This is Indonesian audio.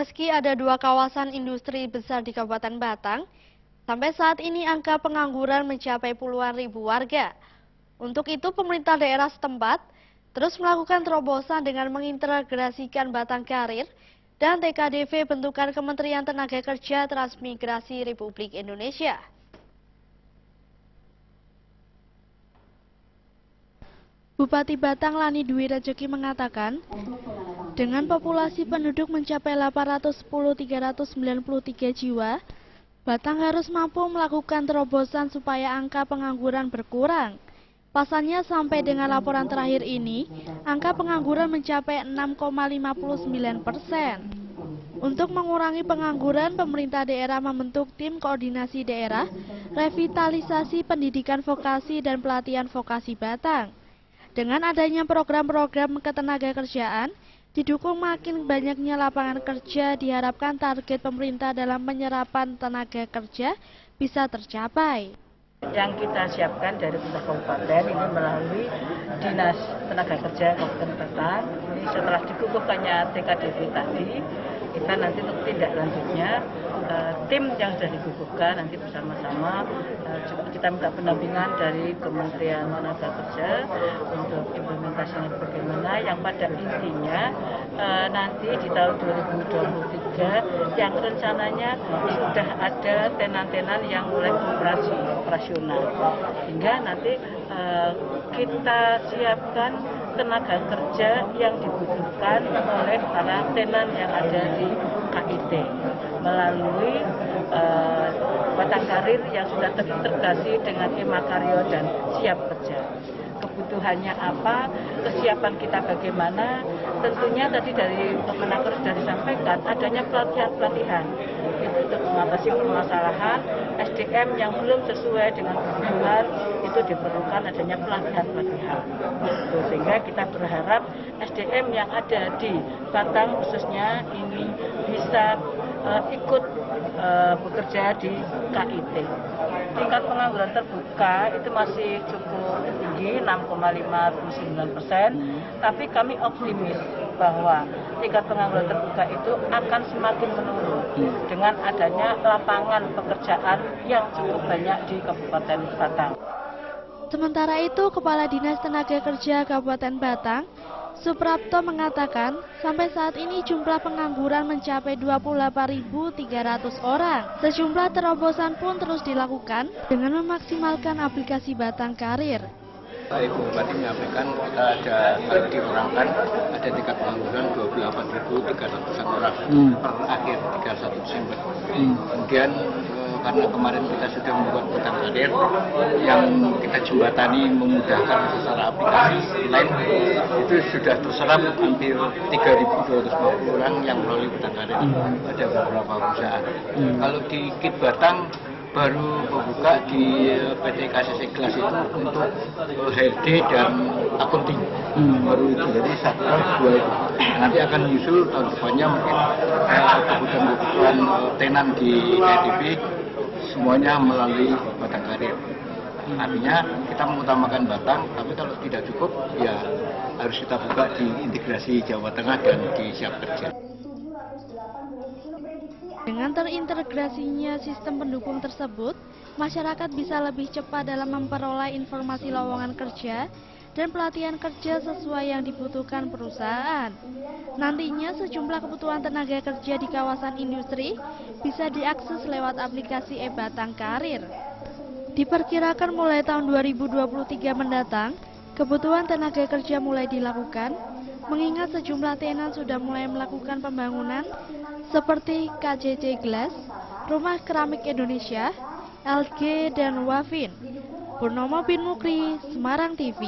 Meski ada 2 kawasan industri besar di Kabupaten Batang, sampai saat ini angka pengangguran mencapai puluhan ribu warga. Untuk itu, pemerintah daerah setempat terus melakukan terobosan dengan mengintegrasikan Batang Karir dan TKDV bentukan Kementerian Tenaga Kerja Transmigrasi Republik Indonesia. Bupati Batang Lani Dwi Rejeki mengatakan, dengan populasi penduduk mencapai 810.393 jiwa, Batang harus mampu melakukan terobosan supaya angka pengangguran berkurang. Pasalnya sampai dengan laporan terakhir ini, angka pengangguran mencapai 6,59%. Untuk mengurangi pengangguran, pemerintah daerah membentuk tim koordinasi daerah, revitalisasi pendidikan vokasi dan pelatihan vokasi Batang. Dengan adanya program-program ketenagakerjaan, didukung makin banyaknya lapangan kerja, diharapkan target pemerintah dalam penyerapan tenaga kerja bisa tercapai. Yang kita siapkan dari pusat kabupaten ini melalui Dinas Tenaga Kerja Kabupaten Batang. Ini setelah dikukuhkannya TKDV tadi, kita nanti untuk tindak lanjutnya tim yang sudah dikukuhkan nanti bersama-sama kita minta pendampingan dari Kementerian Tenaga Kerja untuk implementasinya bagaimana, yang pada intinya nanti di tahun 2023 yang rencananya sudah ada tenan-tenan yang mulai operasional, sehingga nanti kita siapkan tenaga kerja yang dibutuhkan oleh para tenan yang ada di KIT melalui Batang Karir yang sudah terintegrasi dengan Emakaryo dan Siap Kerja. Kebutuhannya apa, kesiapan kita bagaimana, tentunya tadi dari Kemenaker sudah disampaikan adanya pelatihan-pelatihan itu untuk mengatasi permasalahan SDM yang belum sesuai dengan kebutuhan, itu diperlukan adanya pelatihan-pelatihan. Sehingga kita berharap SDM yang ada di Batang khususnya ini bisa ikut bekerja di KIT. Tingkat pengangguran terbuka itu masih cukup tinggi, 6,59%, tapi kami optimis bahwa tingkat pengangguran terbuka itu akan semakin menurun dengan adanya lapangan pekerjaan yang cukup banyak di Kabupaten Batang. Sementara itu, Kepala Dinas Tenaga Kerja Kabupaten Batang, Suprapto mengatakan, sampai saat ini jumlah pengangguran mencapai 28.300 orang. Sejumlah terobosan pun terus dilakukan dengan memaksimalkan aplikasi Batang Karir. Ibu Bupati menyampaikan kita ada diorangkan ada tingkat pengangguran 28.300 orang per akhir 31 Desember. Kemudian karena kemarin kita sudah membuat Batang Karir yang kita jembatani memudahkan secara aplikasi lain, itu sudah terserap hampir 3.250 orang yang melalui Batang Karir pada beberapa perusahaan. Kalau di KIT Batang baru membuka di PT KCC Kelas itu untuk HRD dan akunting, baru itu, jadi 1, 2 itu. Nanti akan menyusul tahun depannya mungkin kebutuhan tenan di TKDV semuanya melalui Batang Karir. Artinya kita mengutamakan Batang, tapi kalau tidak cukup ya harus kita buka di integrasi Jawa Tengah dan di Siap Kerja. Dengan terintegrasinya sistem pendukung tersebut, masyarakat bisa lebih cepat dalam memperoleh informasi lowongan kerja dan pelatihan kerja sesuai yang dibutuhkan perusahaan. Nantinya sejumlah kebutuhan tenaga kerja di kawasan industri bisa diakses lewat aplikasi Batang Karir. Diperkirakan mulai tahun 2023 mendatang, kebutuhan tenaga kerja mulai dilakukan, mengingat sejumlah tenan sudah mulai melakukan pembangunan seperti KCC Glass, Rumah Keramik Indonesia, LG, dan Wafin. Purnomo Bin Mukri, Semarang TV.